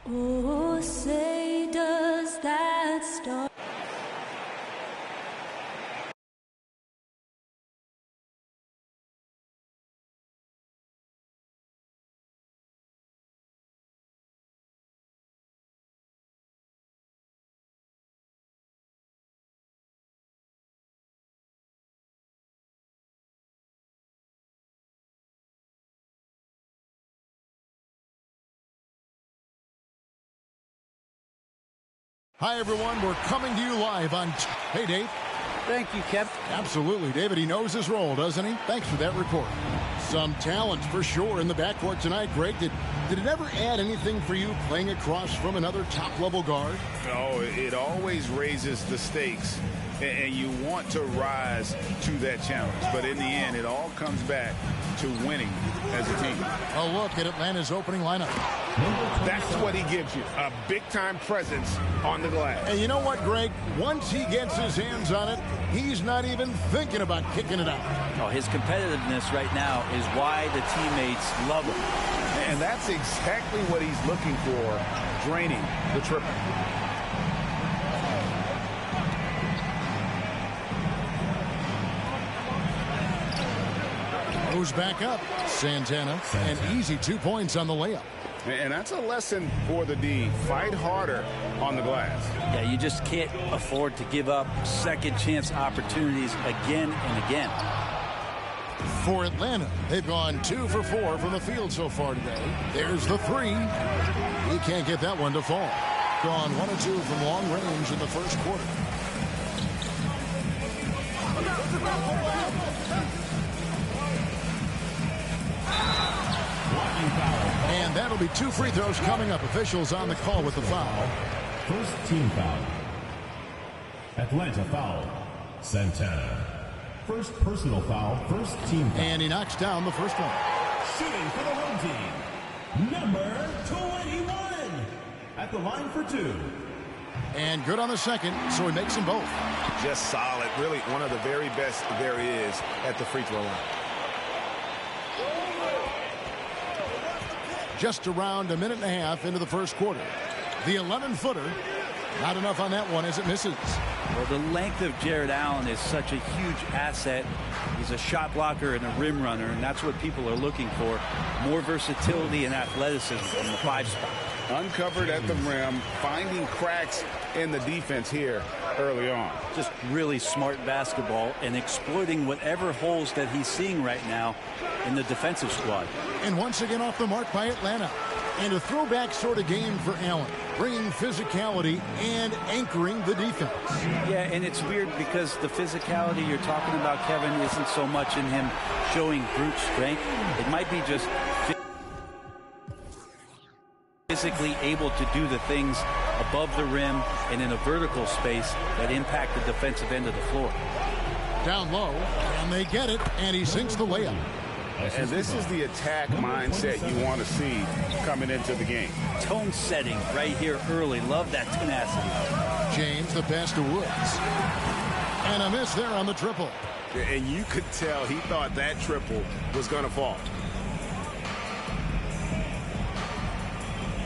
Oh, say does that star. Hi, everyone. We're coming to you live on... Hey, Dave. Thank you, Kev. Absolutely, David. He knows his role, doesn't he? Thanks for that report. Some talent for sure in the backcourt tonight. Greg, did it ever add anything for you playing across from another top-level guard? Oh, it always raises the stakes, and you want to rise to that challenge. But in the end, it all comes back to winning as a team. A look at Atlanta's opening lineup. That's what he gives you, a big-time presence on the glass. And you know what, Greg? Once he gets his hands on it, he's not even thinking about kicking it out. Oh, his competitiveness right now is why the teammates love him. And that's exactly what he's looking for, draining the triple. Goes back up. Santana. An easy 2 points on the layup. And that's a lesson for the D. Fight harder on the glass. Yeah, you just can't afford to give up second chance opportunities again and again. For Atlanta, they've gone 2 for 4 from the field so far today. There's the three. He can't get that one to fall. Gone 1 of 2 from long range in the first quarter. And that'll be 2 free throws coming up. Officials on the call with the foul. First team foul. Atlanta foul. Santana. First personal foul. First team foul. And he knocks down the first one. Shooting for the home team. Number 21. At the line for 2. And good on the second, so he makes them both. Just solid. Really one of the very best there is at the free throw line. Just around a minute and a half into the first quarter. The 11-footer, not enough on that one as it misses. Well, the length of Jared Allen is such a huge asset. He's a shot blocker and a rim runner, and that's what people are looking for. More versatility and athleticism from the 5 spot. Uncovered at the rim, finding cracks in the defense here early on. Just really smart basketball and exploiting whatever holes that he's seeing right now in the defensive squad. And once again off the mark by Atlanta. And a throwback sort of game for Allen, bringing physicality and anchoring the defense. Yeah, and it's weird because the physicality you're talking about, Kevin, isn't so much in him showing brute strength. It might be just physically able to do the things above the rim and in a vertical space that impact the defensive end of the floor. Down low, and they get it, and he sinks the layup. And this is the attack mindset you want to see coming into the game. Tone setting right here early. Love that tenacity. James, the pass to Woods. And a miss there on the triple. And you could tell he thought that triple was going to fall.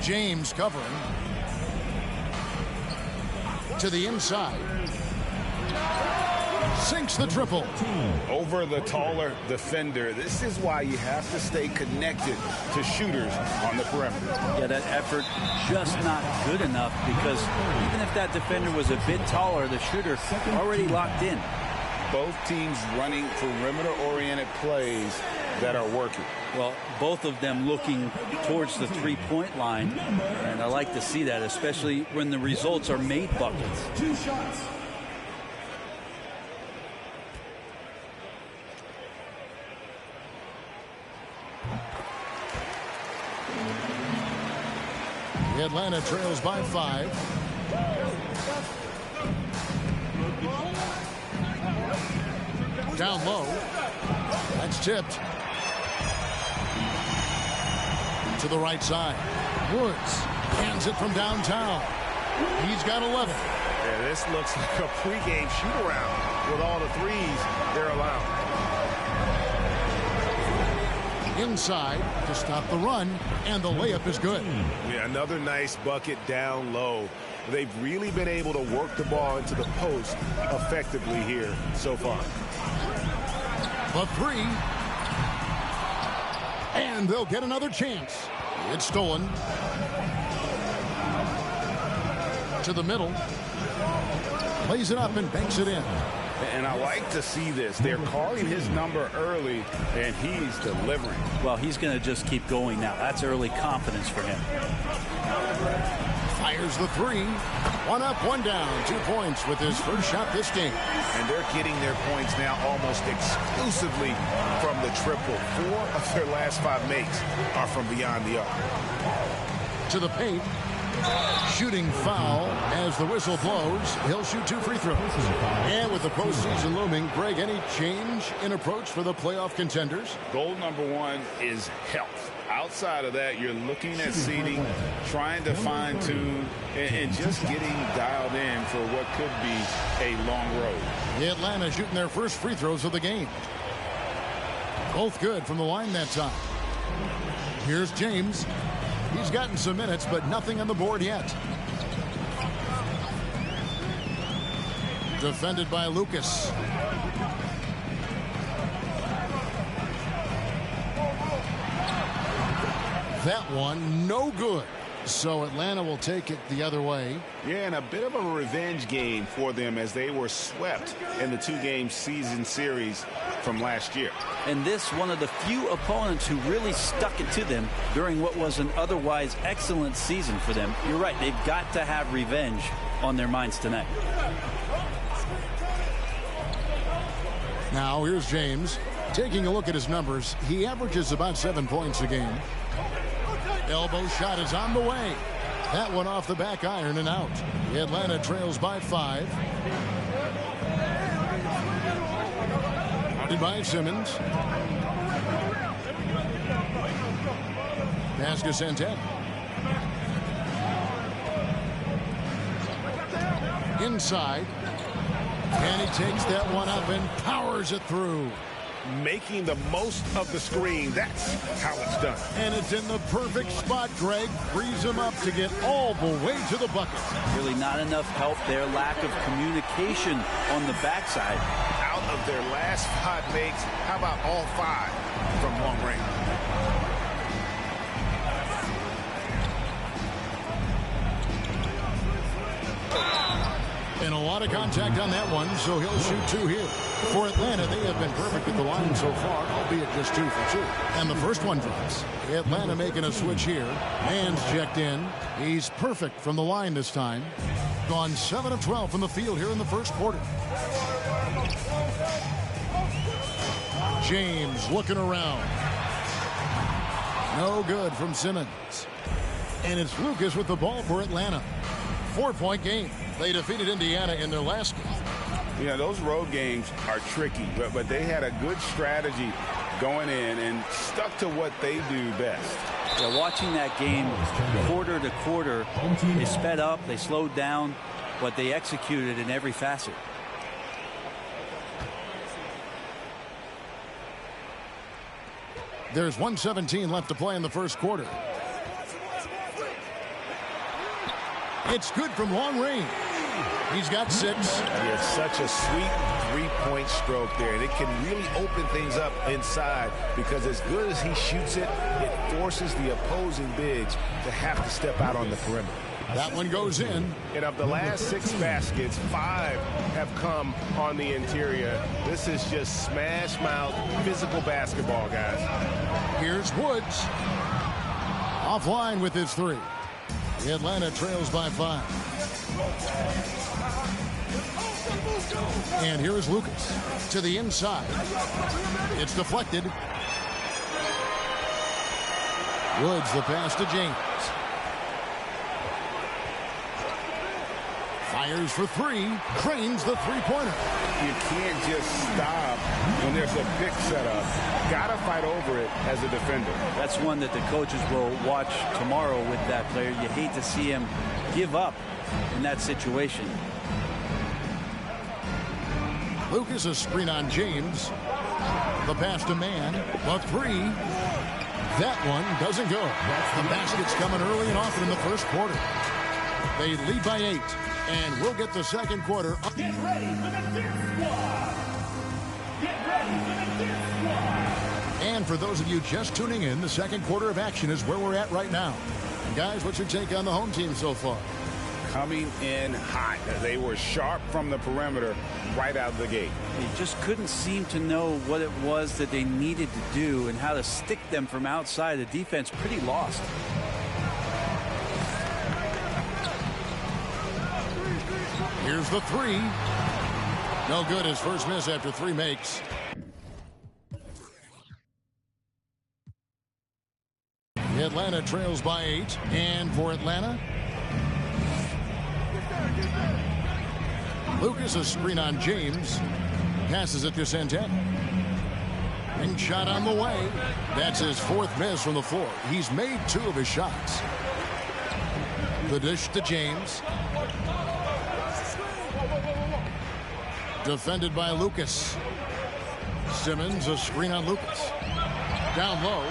James covering. To the inside. Sinks the triple. Over the taller defender. This is why you have to stay connected to shooters on the perimeter. Yeah, that effort just not good enough because even if that defender was a bit taller, the shooter already locked in. Both teams running perimeter-oriented plays that are working. Well, both of them looking towards the three-point line, and I like to see that, especially when the results are made buckets. 2 shots. Atlanta trails by 5. Down low. That's tipped. To the right side. Woods hands it from downtown. He's got 11. Yeah, this looks like a pregame shoot-around with all the threes they're allowing. Inside to stop the run, and the layup is good. Yeah, another nice bucket down low. They've really been able to work the ball into the post effectively here so far. The three. And they'll get another chance. It's stolen. To the middle. Plays it up and banks it in. And I like to see this. They're calling his number early, and he's delivering. Well, he's going to just keep going now. That's early confidence for him. Fires the three. One up, one down. 2 points with his first shot this game. And they're getting their points now almost exclusively from the triple. 4 of their last 5 makes are from beyond the arc. To the paint. Shooting foul as the whistle blows. He'll shoot 2 free throws. And with the postseason looming, Greg, any change in approach for the playoff contenders? Goal number 1 is health. Outside of that, you're looking at seeding, trying to fine-tune, and just getting dialed in for what could be a long road. Atlanta shooting their first free throws of the game. Both good from the line that time. Here's James. He's gotten some minutes, but nothing on the board yet. Defended by Lucas. That one, no good. So Atlanta will take it the other way. Yeah, and a bit of a revenge game for them as they were swept in the 2-game season series from last year. And this one of the few opponents who really stuck it to them during what was an otherwise excellent season for them. You're right, they've got to have revenge on their minds tonight. Now here's James. Taking a look at his numbers, he averages about 7 points a game. Elbow shot is on the way. That one off the back iron and out. Atlanta trails by 5. Guarded by Simmons. Pass to Santet. Inside. And he takes that one up and powers it through. Making the most of the screen. That's how it's done. And it's in the perfect spot, Greg. Frees him up to get all the way to the bucket. Really not enough help there. Lack of communication on the backside. Out of their last 5 makes, how about all 5 from long range? And a lot of contact on that one, so he'll shoot 2 here. For Atlanta, they have been perfect at the line so far, albeit just 2 for 2. And the first one drops. Atlanta making a switch here. Man's checked in. He's perfect from the line this time. Gone 7 of 12 from the field here in the first quarter. James looking around. No good from Simmons. And it's Lucas with the ball for Atlanta. 4-point game. They defeated Indiana in their last game. Yeah, those road games are tricky, but they had a good strategy going in and stuck to what they do best. Yeah, watching that game quarter to quarter, they sped up, they slowed down, but they executed in every facet. There's 1:17 left to play in the first quarter. It's good from long range. He's got 6. Yeah, such a sweet 3-point stroke there. And it can really open things up inside because as good as he shoots it, it forces the opposing bigs to have to step out on the perimeter. That one goes in. And of the last 6 baskets, 5 have come on the interior. This is just smash mouth physical basketball, guys. Here's Woods. Offline with his 3. Atlanta trails by 5. And here is Lucas to the inside. It's deflected. Woods the pass to James. Fires for 3. Trains the 3-pointer. You can't just stop when there's a pick set up. Gotta fight over it as a defender. That's one that the coaches will watch tomorrow with that player. You hate to see him give up in that situation. Lucas a screen on James. The pass to Man. The 3. That one doesn't go. The basket's coming early and often in the first quarter. They lead by 8, and we'll get the second quarter. Get ready for the fifth squad. Get ready for the fifth squad. And for those of you just tuning in, the second quarter of action is where we're at right now. And guys, what's your take on the home team so far? Coming in hot. They were sharp from the perimeter right out of the gate. They just couldn't seem to know what it was that they needed to do and how to stick them from outside. The defense pretty lost. Here's the three. No good. His first miss after 3 makes. Atlanta trails by 8. And for Atlanta, Lucas, a screen on James. Passes it to Santana. And shot on the way. That's his 4th miss from the floor. He's made 2 of his shots. The dish to James. Defended by Lucas. Simmons, a screen on Lucas. Down low.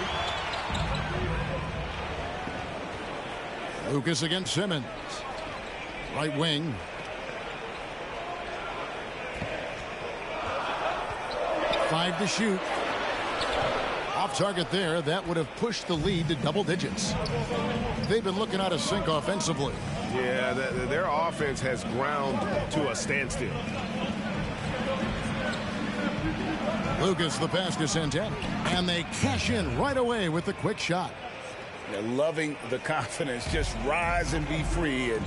Lucas against Simmons. Right wing. Five to shoot. Off target there. That would have pushed the lead to double digits. They've been looking out of sync offensively. Yeah, their offense has ground to a standstill. Lucas, the pass to Santana. And they cash in right away with the quick shot. They're loving the confidence. Just rise and be free. And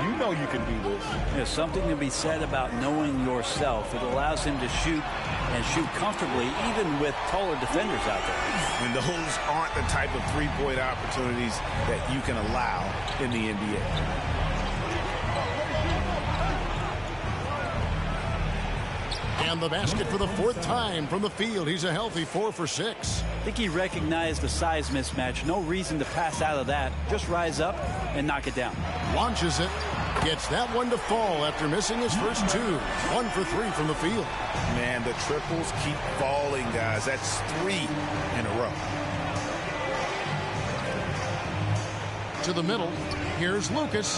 you know you can do this. There's something to be said about knowing yourself. It allows him to shoot and shoot comfortably, even with taller defenders out there. And those aren't the type of three-point opportunities that you can allow in the NBA. And the basket for the 4th time from the field. He's a healthy 4 for 6. I think he recognized the size mismatch. No reason to pass out of that. Just rise up and knock it down. Launches it. Gets that one to fall after missing his first 2. 1 for 3 from the field. Man, the triples keep falling, guys. That's 3 in a row. To the middle. Here's Lucas.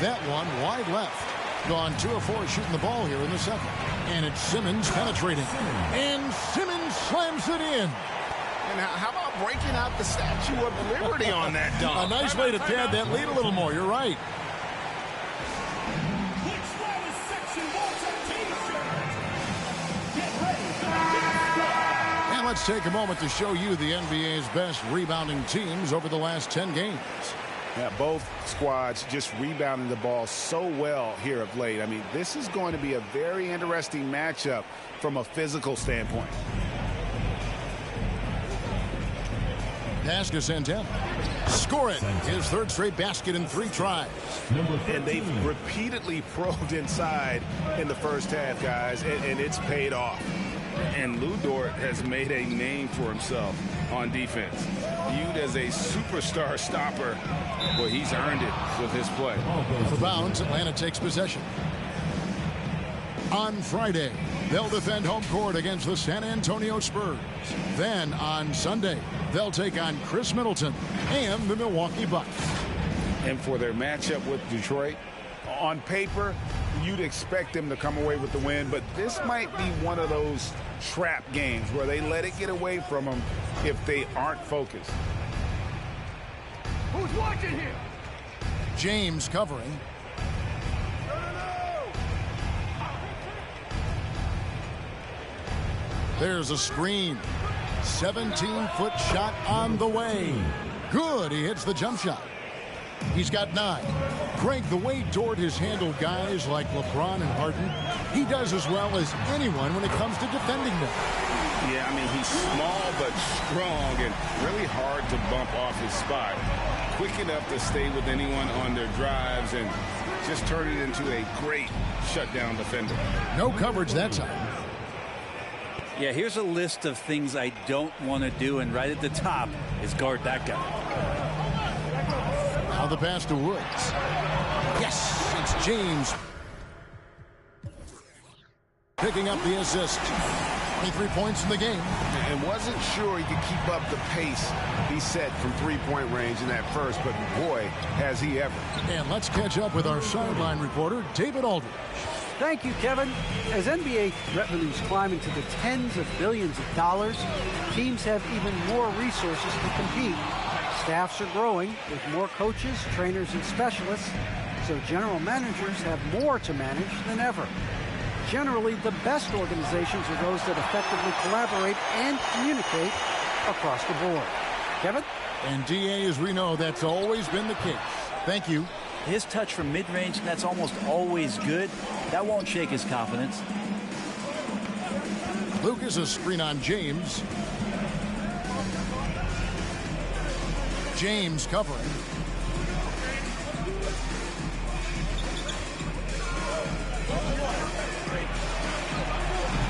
That one wide left. Gone 2 of 4 shooting the ball here in the second. And it's Simmons penetrating. And Simmons slams it in. And how about breaking out the Statue of Liberty on that dunk? A nice way to pad that lead a little more. You're right. And let's take a moment to show you the NBA's best rebounding teams over the last 10 games. Yeah, both squads just rebounding the ball so well here of late. I mean, this is going to be a very interesting matchup from a physical standpoint. Pass to Santana. Score it. His 3rd straight basket in 3 tries. And they've repeatedly probed inside in the first half, guys, and it's paid off. And Lou Dort has made a name for himself on defense. Viewed as a superstar stopper, well, he's earned it with his play. For bounds, Atlanta takes possession. On Friday, they'll defend home court against the San Antonio Spurs. Then on Sunday, they'll take on Chris Middleton and the Milwaukee Bucks. And for their matchup with Detroit, on paper, you'd expect them to come away with the win, but this might be one of those trap games where they let it get away from them if they aren't focused. Who's watching here? James covering. There's a screen. 17-foot shot on the way. Good. He hits the jump shot. He's got 9. Craig, the way Dort has handled guys like LeBron and Harden, he does as well as anyone when it comes to defending them. Yeah, I mean, he's small but strong and really hard to bump off his spot. Quick enough to stay with anyone on their drives and just turn it into a great shutdown defender. No coverage that time. Yeah, here's a list of things I don't want to do, and right at the top is guard that guy. Now the pass to Woods. Yes, it's James. Picking up the assist. 23 points in the game. And wasn't sure he could keep up the pace he set from three-point range in that first, but boy, has he ever. And let's catch up with our sideline reporter, David Aldridge. Thank you, Kevin. As NBA revenues climb into the tens of billions of dollars, teams have even more resources to compete. Staffs are growing with more coaches, trainers, and specialists, so general managers have more to manage than ever. Generally, the best organizations are those that effectively collaborate and communicate across the board. Kevin? And DA, as we know, that's always been the case. Thank you. His touch from mid-range, that's almost always good. That won't shake his confidence. Lucas, a screen on James. James covering.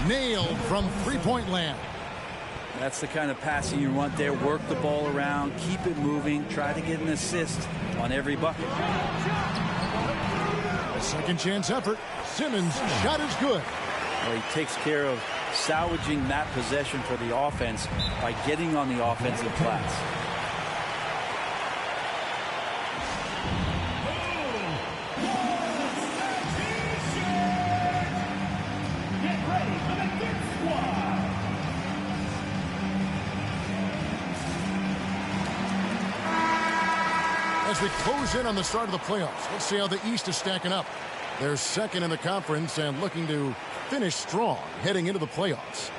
Nailed from three-point land. That's the kind of passing you want there. Work the ball around, keep it moving, try to get an assist on every bucket. A second chance effort. Simmons' shot is good. Well, he takes care of salvaging that possession for the offense by getting on the offensive glass. As we close in on the start of the playoffs, let's see how the East is stacking up. They're second in the conference and looking to finish strong heading into the playoffs.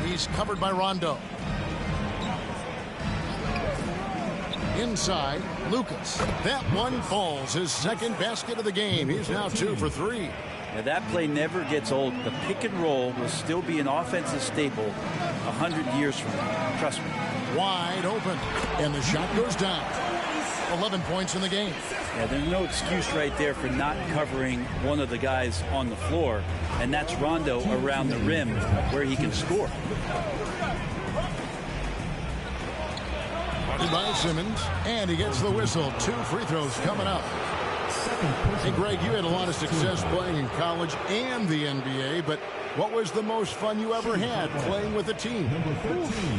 He's covered by Rondo. Inside, Lucas. That one falls. His second basket of the game. He's now 2 for 3. Now that play never gets old. The pick and roll will still be an offensive staple 100 years from now. Trust me. Wide open. And the shot goes down. 11 points in the game. Yeah, there's no excuse right there for not covering one of the guys on the floor. And that's Rondo around the rim where he can score. By Simmons, and he gets the whistle. 2 free throws coming up. Hey, Greg, you had a lot of success playing in college and the NBA, but what was the most fun you ever had playing with a team?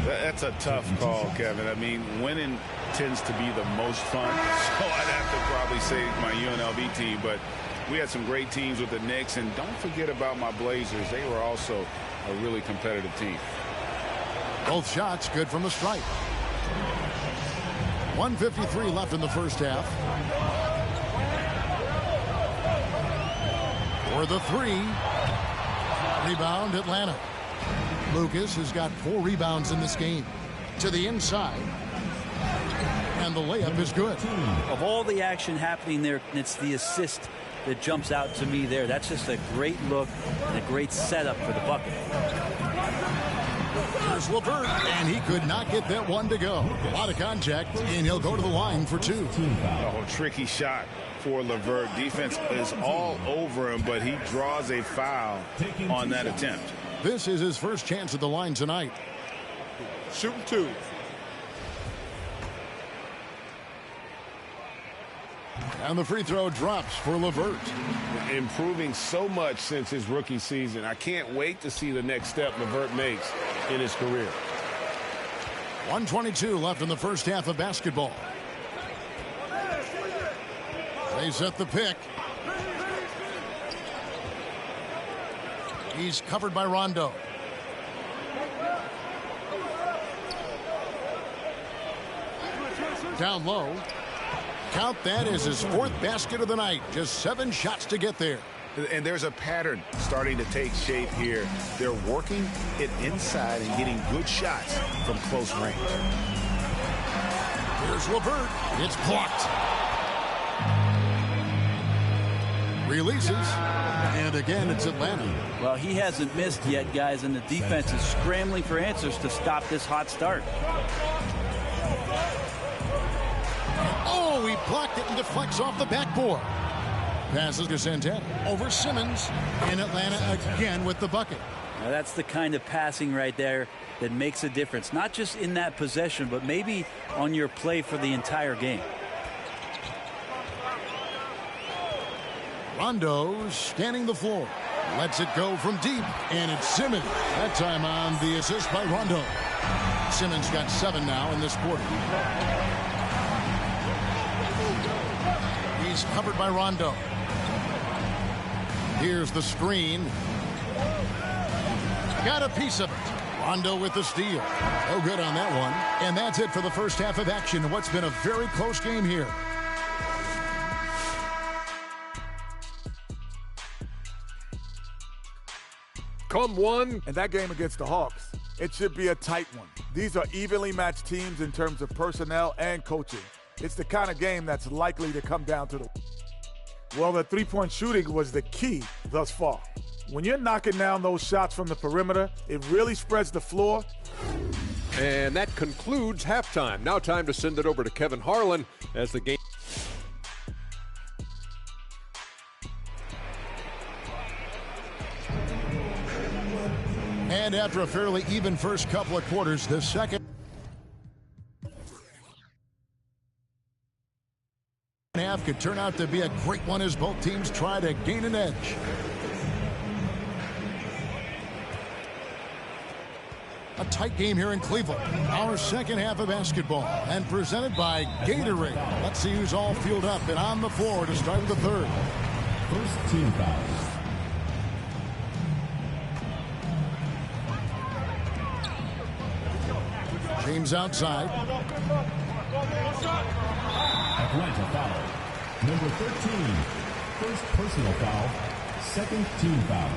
That's a tough call, Kevin. I mean, winning tends to be the most fun, so I'd have to probably say my UNLV team, but we had some great teams with the Knicks, and don't forget about my Blazers. They were also a really competitive team. Both shots good from the stripe. 1:53 left in the first half. For the 3. Rebound, Atlanta. Lucas has got 4 rebounds in this game. To the inside. And the layup is good. Of all the action happening there, it's the assist that jumps out to me there. That's just a great look and a great setup for the bucket. Here's LeVert, and he could not get that one to go. A lot of contact, and he'll go to the line for 2. Oh, tricky shot for LeVert. Defense is all over him, but he draws a foul on that attempt. This is his first chance at the line tonight. Shooting 2. And the free throw drops for LeVert. Improving so much since his rookie season. I can't wait to see the next step LeVert makes in his career. 1:22 left in the first half of basketball. They set the pick. He's covered by Rondo. Down low. Count that as his 4th basket of the night. Just 7 shots to get there. And there's a pattern starting to take shape here. They're working it inside and getting good shots from close range. Here's LeVert. It's blocked. Releases. And again, it's Atlanta. Well, he hasn't missed yet, guys, and the defense is scrambling for answers to stop this hot start. Oh, he blocked it and deflects off the backboard. Passes to Santana over Simmons, and Atlanta again with the bucket. Now that's the kind of passing right there that makes a difference, not just in that possession, but maybe on your play for the entire game. Rondo scanning the floor. Lets it go from deep, and it's Simmons. That time on the assist by Rondo. Simmons got 7 now in this quarter. He's covered by Rondo. Here's the screen. Got a piece of it. Rondo with the steal. Oh, good on that one. And that's it for the first half of action. What's been a very close game here. Come one. And that game against the Hawks, it should be a tight one. These are evenly matched teams in terms of personnel and coaching. It's the kind of game that's likely to come down to the... Well, the three-point shooting was the key thus far. When you're knocking down those shots from the perimeter, it really spreads the floor. And that concludes halftime. Now time to send it over to Kevin Harlan as the game... And after a fairly even first couple of quarters, the second half could turn out to be a great one as both teams try to gain an edge. A tight game here in Cleveland. Our second half of basketball, and presented by Gatorade. Let's see who's all fueled up and on the floor to start the third. First team foul. James outside. Atlanta foul. Number 13. First personal foul. Second team foul.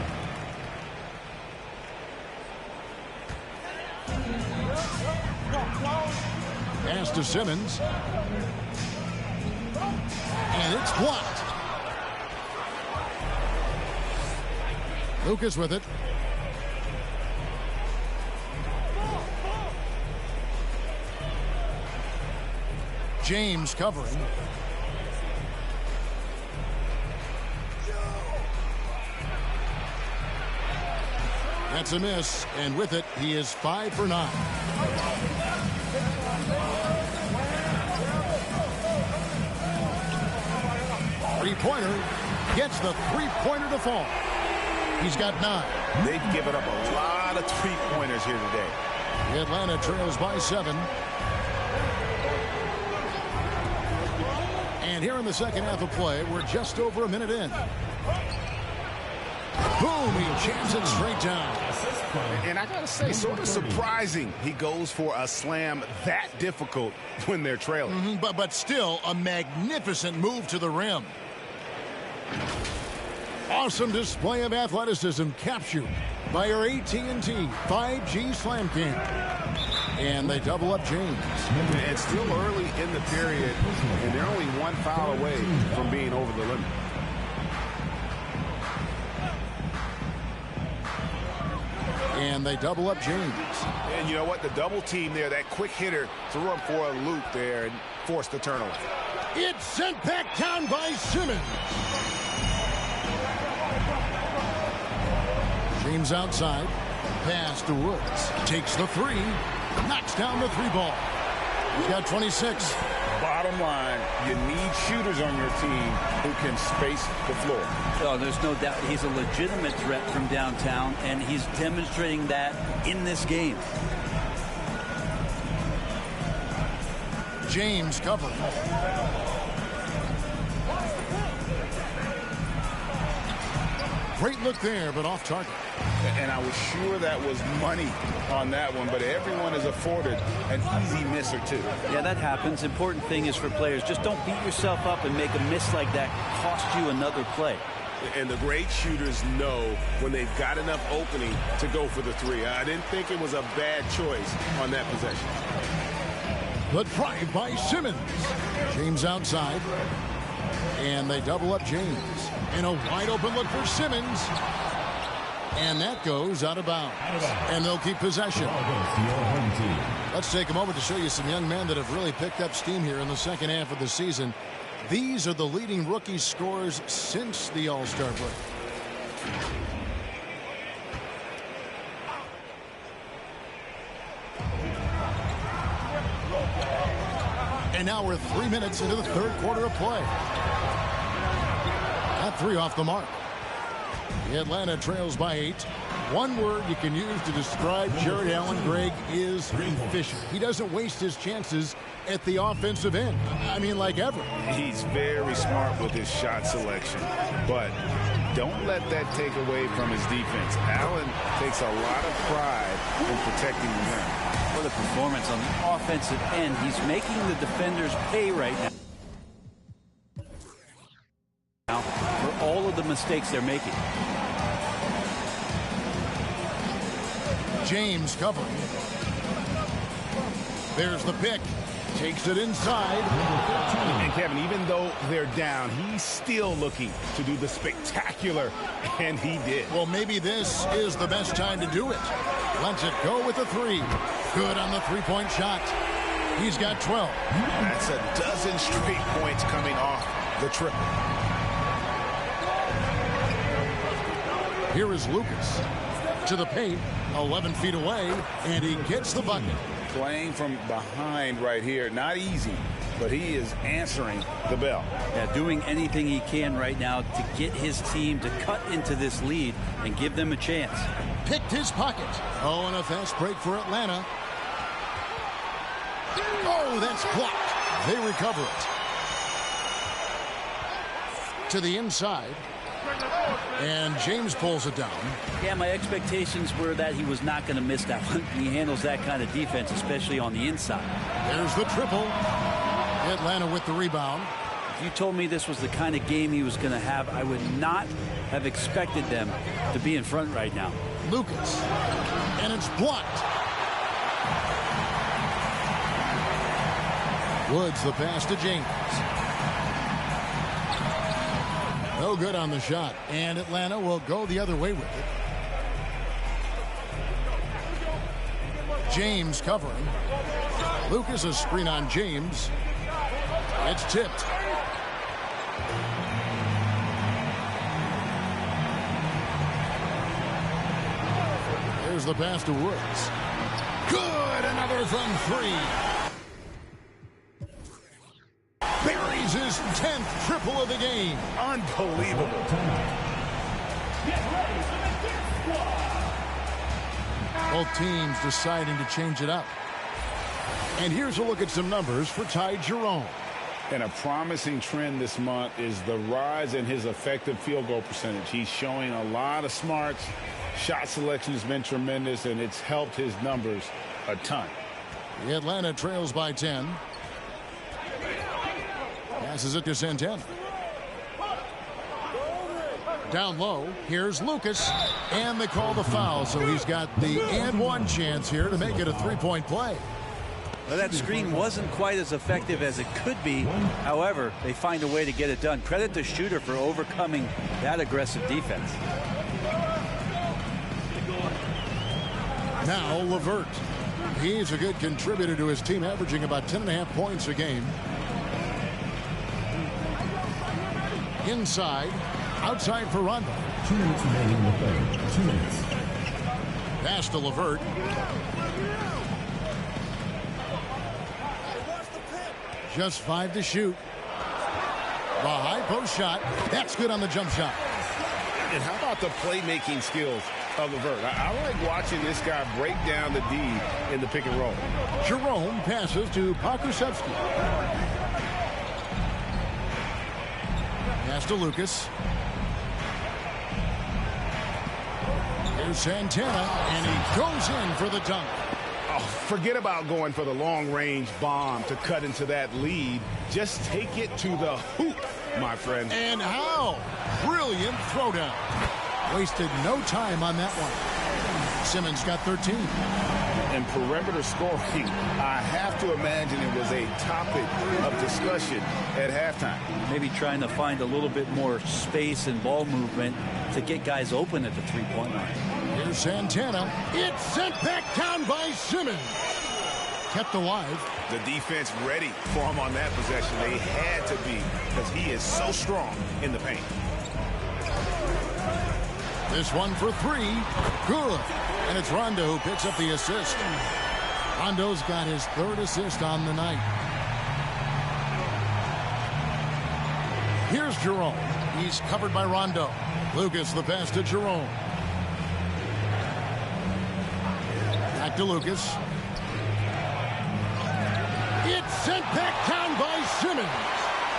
Pass to Simmons. And it's blocked. Lucas with it. James covering. That's a miss, and with it, he is 5 for 9. Three-pointer gets the three-pointer to fall. He's got 9. They've given up a lot of three-pointers here today. Atlanta trails by 7. And here in the second half of play, we're just over a minute in. Boom, he jams it straight down. And I gotta say, sort of surprising he goes for a slam that difficult when they're trailing. But still a magnificent move to the rim. Awesome display of athleticism captured by our AT&T 5G Slam Cam. And they double up James. It's still early in the period, and they're only 1 foul away from being over the limit. And they double up James. And you know what? The double team there, that quick hitter threw him for a loop there and forced the turnover. It's sent back down by Simmons. James outside. Pass to Woods. Takes the three. Knocks down the three ball. He's got 26. Bottom line, you need shooters on your team who can space the floor. Oh, there's no doubt he's a legitimate threat from downtown, and he's demonstrating that in this game. James covered. Great look there, but off target. And I was sure that was money on that one, but everyone is afforded an easy miss or two. Yeah, that happens. Important thing is for players, just don't beat yourself up and make a miss like that cost you another play. And the great shooters know when they've got enough opening to go for the three. I didn't think it was a bad choice on that possession. The drive by Simmons. James outside. And they double up James. And a wide open look for Simmons. And that goes out of bounds. And they'll keep possession. Let's take a moment to show you some young men that have really picked up steam here in the second half of the season. These are the leading rookie scorers since the All-Star break. And now we're 3 minutes into the third quarter of play. That three off the mark. The Atlanta trails by 8. One word you can use to describe Jared Allen, Greg, is efficient. He doesn't waste his chances at the offensive end. I mean, like ever. He's very smart with his shot selection, but don't let that take away from his defense. Allen takes a lot of pride in protecting the rim. What a performance on the offensive end. He's making the defenders pay right now for all of the mistakes they're making. James covering. There's the pick. Takes it inside. And Kevin, even though they're down, he's still looking to do the spectacular, and he did. Well, maybe this is the best time to do it. Lets it go with a three. Good on the three-point shot. He's got 12. That's a dozen straight points coming off the triple. Here is Lucas to the paint, 11 feet away, and he gets the bucket. Playing from behind right here, not easy, but he is answering the bell. Yeah, doing anything he can right now to get his team to cut into this lead and give them a chance. Picked his pocket. Oh, and a fast break for Atlanta. Oh, that's blocked. They recover it. To the inside. And James pulls it down. Yeah, my expectations were that he was not going to miss that one. He handles that kind of defense, especially on the inside. There's the triple. Atlanta with the rebound. If you told me this was the kind of game he was going to have, I would not have expected them to be in front right now. Lucas. And it's blocked. Woods the pass to James. No good on the shot, and Atlanta will go the other way with it. James covering. Lucas a screen on James. It's tipped. There's the pass to Woods. Good, another from three. Buries his 10th triple of the game. Unbelievable. Both teams deciding to change it up. And here's a look at some numbers for Ty Jerome. And a promising trend this month is the rise in his effective field goal percentage. He's showing a lot of smarts. Shot selection has been tremendous, and it's helped his numbers a ton. The Atlanta trails by 10. Passes it to Santana. Down low, here's Lucas, and they call the foul, so he's got the and one chance here to make it a three-point play. Well, that screen wasn't quite as effective as it could be. However, they find a way to get it done. Credit the shooter for overcoming that aggressive defense. Now LeVert. He's a good contributor to his team, averaging about 10.5 points a game. Inside, outside for Rondo. 2 minutes remaining in the third. 2 minutes. Pass to LeVert. Just 5 to shoot. The high post shot. That's good on the jump shot. And how about the playmaking skills of LeVert? I like watching this guy break down the D in the pick and roll. Jerome passes to Pokusevski. Pass to Lucas. Here's Santana, and he goes in for the dunk. Oh, forget about going for the long-range bomb to cut into that lead. Just take it to the hoop, my friend. And how? Brilliant throwdown. Wasted no time on that one. Simmons got 13. And perimeter scoring, I have to imagine it was a topic of discussion at halftime. Maybe trying to find a little bit more space and ball movement to get guys open at the three-point line. Here's Santana. It's sent back down by Simmons. Kept alive. The defense ready for him on that possession. They had to be, because he is so strong in the paint. This one for three. Good. And it's Rondo who picks up the assist. Rondo's got his third assist on the night. Here's Jerome. He's covered by Rondo. Lucas the pass to Jerome. Back to Lucas. It's sent back down by Simmons.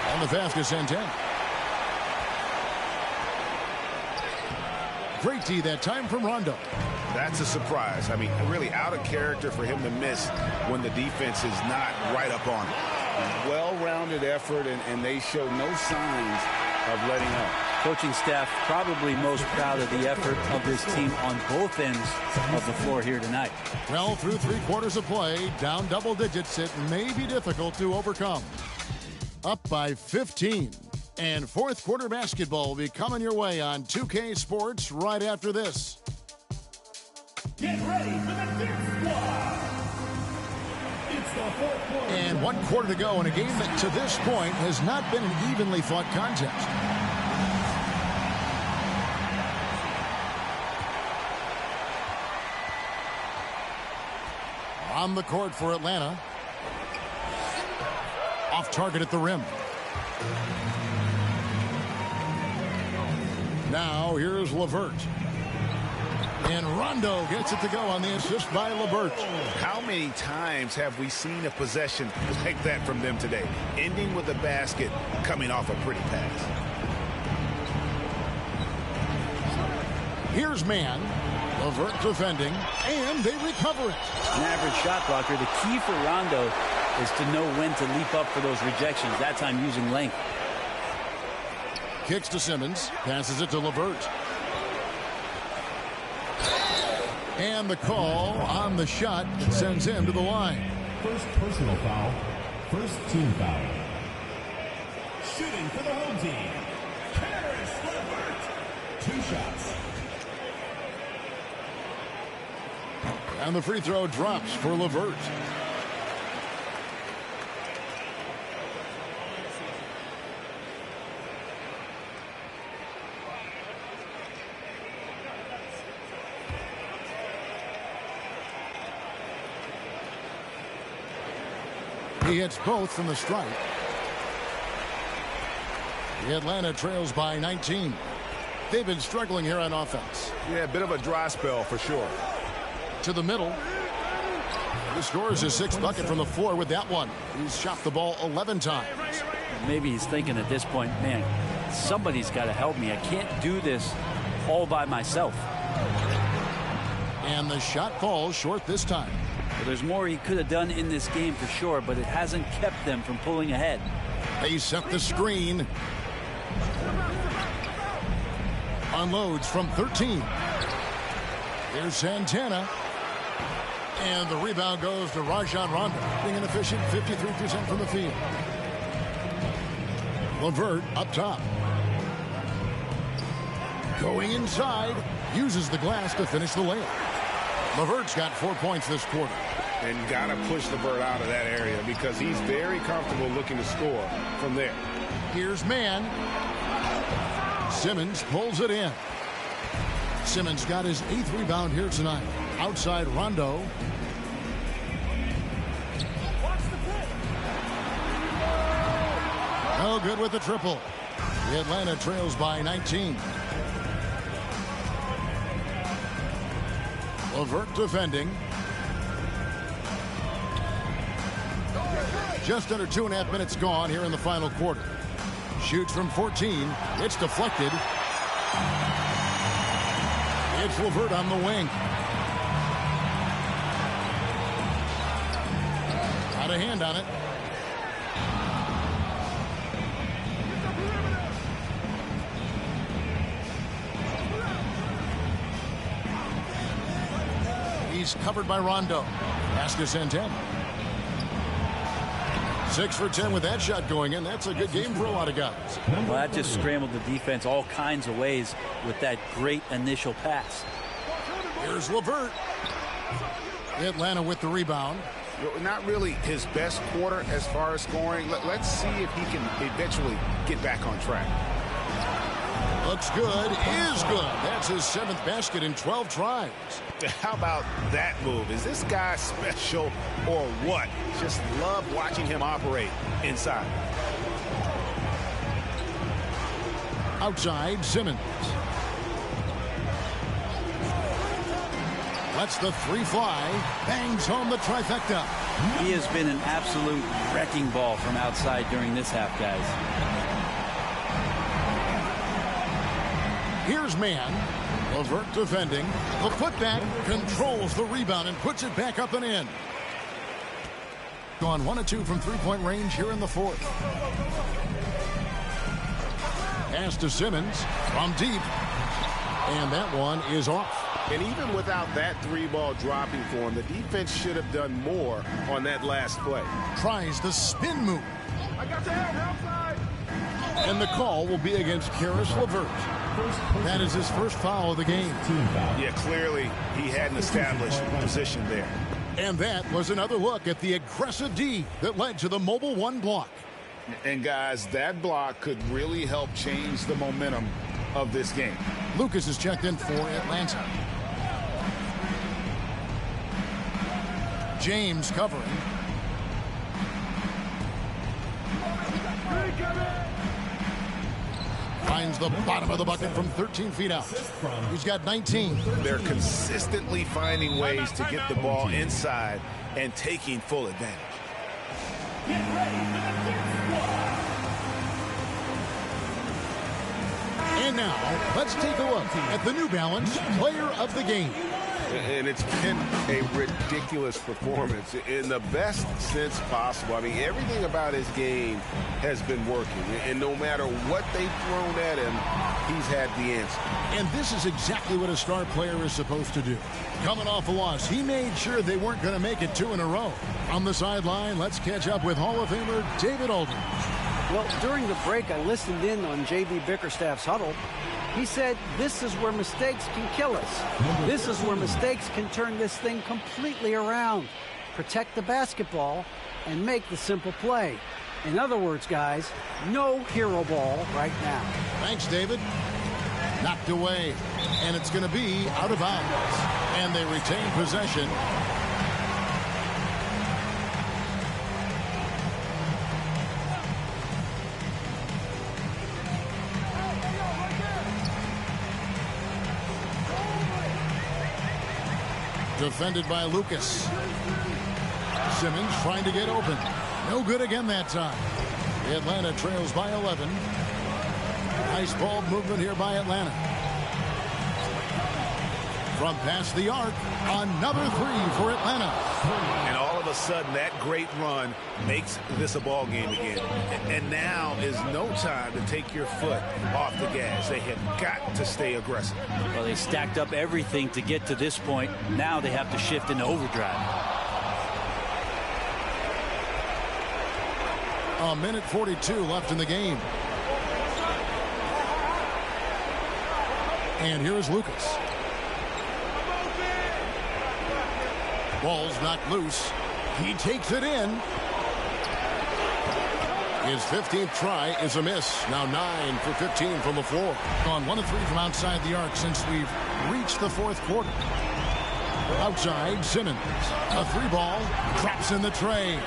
And the pass to Santana. Great D that time from Rondo. That's a surprise. I mean, really out of character for him to miss when the defense is not right up on him. Well-rounded effort, and they show no signs of letting up. Coaching staff probably most proud of the effort of this team on both ends of the floor here tonight. Well, through 3 quarters of play, down double digits, it may be difficult to overcome. Up by 15. And fourth quarter basketball will be coming your way on 2K Sports right after this. Get ready for the fifth squad. It's the fourth quarter. And 1 quarter to go in a game that to this point has not been an evenly fought contest. On the court for Atlanta. Off target at the rim. Now here's LeVert. And Rondo gets it to go on the assist by LeVert. How many times have we seen a possession like that from them today? Ending with a basket, coming off a pretty pass. Here's man. LeVert defending, and they recover it. An average shot blocker. The key for Rondo is to know when to leap up for those rejections. That time using length. Kicks to Simmons, passes it to LeVert. And the call on the shot sends him to the line. First personal foul. First team foul. Shooting for the home team. Karis LeVert. 2 shots. And the free throw drops for LeVert. He hits both from the stripe. The Atlanta trails by 19. They've been struggling here on offense. Yeah, a bit of a dry spell for sure. To the middle. He scores his 6th bucket from the floor with that one. He's shot the ball 11 times. Maybe he's thinking at this point, man, somebody's got to help me. I can't do this all by myself. And the shot falls short this time. Well, there's more he could have done in this game for sure, but it hasn't kept them from pulling ahead. They set the screen. Unloads from 13. Here's Santana. And the rebound goes to Rajon Rondo, being an efficient 53% from the field. LeVert up top. Going inside, uses the glass to finish the layup. LeVert's got 4 points this quarter. And got to push LeVert out of that area because he's very comfortable looking to score from there. Here's man. Simmons pulls it in. Simmons got his 8th rebound here tonight. Outside Rondo. No good with the triple. The Atlanta trails by 19. LeVert defending. Just under 2.5 minutes gone here in the final quarter. Shoots from 14. It's deflected. It's LeVert on the wing. Got a hand on it. He's covered by Rondo. Pass to Santana. 6 for 10 with that shot going in. That's a good game for a lot of guys. Well, that just scrambled the defense all kinds of ways with that great initial pass. Here's LeVert. Atlanta with the rebound. Not really his best quarter as far as scoring. Let's see if he can eventually get back on track. Looks good, is good. That's his 7th basket in 12 tries. How about that move? Is this guy special or what? Just love watching him operate inside. Outside, Simmons. Lets the three fly. Bangs home the trifecta. He has been an absolute wrecking ball from outside during this half, guys. Here's man. LeVert defending. The putback controls the rebound and puts it back up and in. Gone 1 of 2 from three-point range here in the fourth. Pass to Simmons from deep. And that one is off. And even without that three ball dropping for him, the defense should have done more on that last play. Tries the spin move. I got the help outside. And the call will be against Karis LeVert. That is his first foul of the game. Yeah, clearly he had an established position there. And that was another look at the aggressive D that led to the mobile one block. And guys, that block could really help change the momentum of this game. Lucas is checked in for Atlanta. James covering. Finds the bottom of the bucket from 13 feet out. He's got 19. They're consistently finding ways to get the ball inside and taking full advantage. And now, let's take a look at the New Balance Player of the Game. And it's been a ridiculous performance in the best sense possible. I mean, everything about his game has been working. And no matter what they've thrown at him, he's had the answer. And this is exactly what a star player is supposed to do. Coming off a loss, he made sure they weren't going to make it 2 in a row. On the sideline, let's catch up with Hall of Famer David Aldridge. Well, during the break, I listened in on J.B. Bickerstaff's huddle. He said, this is where mistakes can kill us. This is where mistakes can turn this thing completely around. Protect the basketball and make the simple play. In other words, guys, no hero ball right now. Thanks, David. Knocked away, and it's going to be out of bounds. And they retain possession. Defended by Lucas. Simmons trying to get open. No good again that time. Atlanta trails by 11. Nice ball movement here by Atlanta. From past the arc, another three for Atlanta. And all of a sudden, that great run makes this a ball game again. And now is no time to take your foot off the gas. They have got to stay aggressive. Well, they stacked up everything to get to this point. Now they have to shift into overdrive. A minute 42 left in the game. And here's Lucas. Ball's knocked loose. He takes it in. His 15th try is a miss. Now 9 for 15 from the floor. Gone 1 of 3 from outside the arc since we've reached the fourth quarter. Outside, Simmons. A three ball. Drops in the tray.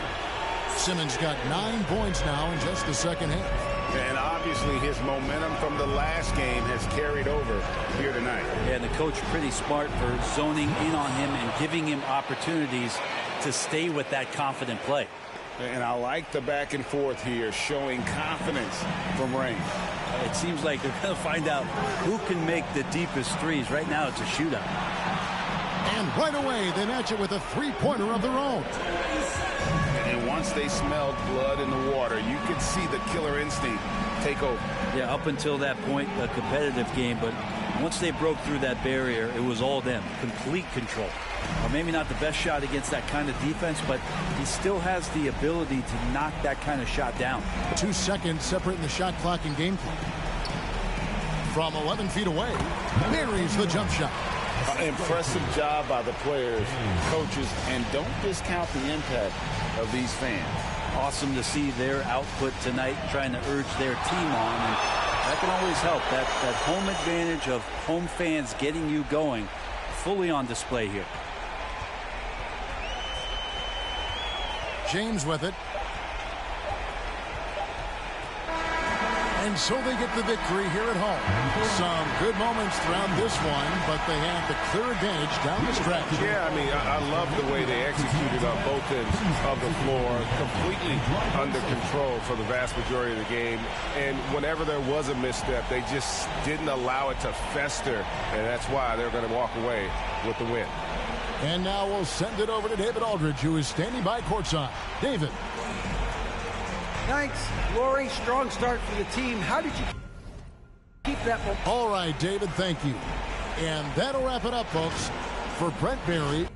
Simmons got 9 points now in just the second half. And obviously his momentum from the last game has carried over here tonight. Yeah, and the coach pretty smart for zoning in on him and giving him opportunities to stay with that confident play. And I like the back and forth here, showing confidence from Rain. It seems like they're going to find out who can make the deepest threes. Right now it's a shootout. And right away they match it with a three-pointer of their own. And once they smelled blood in the water, you could see the killer instinct take over. Yeah, up until that point, a competitive game, but once they broke through that barrier, it was all them. Complete control. Or maybe not the best shot against that kind of defense, but he still has the ability to knock that kind of shot down. 2 seconds separating the shot clock and game clock. From 11 feet away, marries the jump shot. Impressive job by the players, coaches, and don't discount the impact of these fans. Awesome to see their output tonight, trying to urge their team on. And that can always help. That home advantage of home fans getting you going, fully on display here. James with it. And so they get the victory here at home. Some good moments throughout this one, but they had the clear advantage down the stretch. Yeah, I mean, I love the way they executed on both ends of the floor, completely under control for the vast majority of the game. And whenever there was a misstep, they just didn't allow it to fester, and that's why they're going to walk away with the win. And now we'll send it over to David Aldridge, who is standing by courtside. David. Thanks, Lori. Strong start for the team. How did you keep that one? All right, David, thank you. And that'll wrap it up, folks. For Brent Barry,